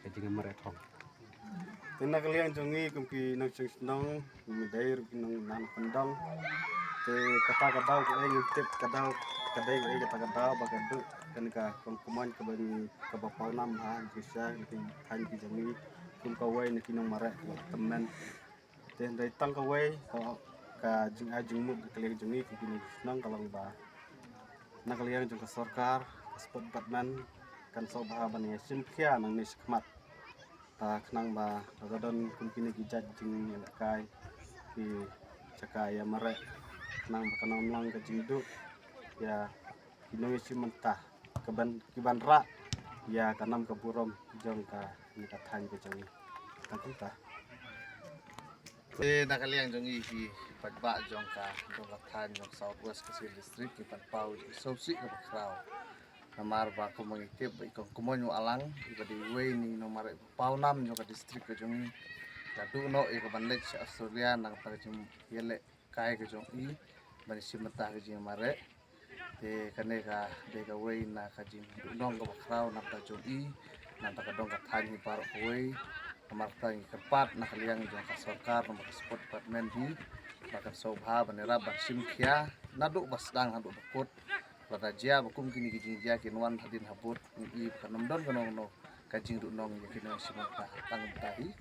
kajing meretong. Tina kalian jongi kumki nang senang midair nang nan pendang te kata kadau ke ngintip kadau kadai kata kadau bagadu kan ka kuman ke bani ke bapau nam ha bisa ki han ki jongi kum kawai ni kinong mare temen te dai tang kawai ka jing ajing mut kalian jongi kumki nang senang kalang ba na kalian jong ka sarkar spot batman kan so ba bani sim khia nang ni skmat ta kenang ba gadon kumpini gijat jing kai di cakaya mare kenang ba kanang lang ka jingdu ya kinoi si mentah kiban ra ya kanam ka burom jong ka ni ka than ka jangi ta nakaliang jong ihi pagba jong ka than jong Southwest Kasil District ki pagpau sosi ka bakraw namar ba ko mangitip ikong kumonyo alang ibadi way ni nomar pau nam jong ka district ka jong kadu no iko banlek sa Australia nang pa jong yele kai ka jong i bani simata ka jing mare te kane ka de ka way na ka jing dong ka bakraw na pa jong i nang ta ka dong ka than ni paro way martang kepat nakaliang jong ka sarkar nomor sport department hi bakan sobha banera basim khia naduk basdang haduk bakut pada jia bakum kini kijing jia kinwan hadin habut i kanomdon kanong no kajing du nong yakin simata tang tahi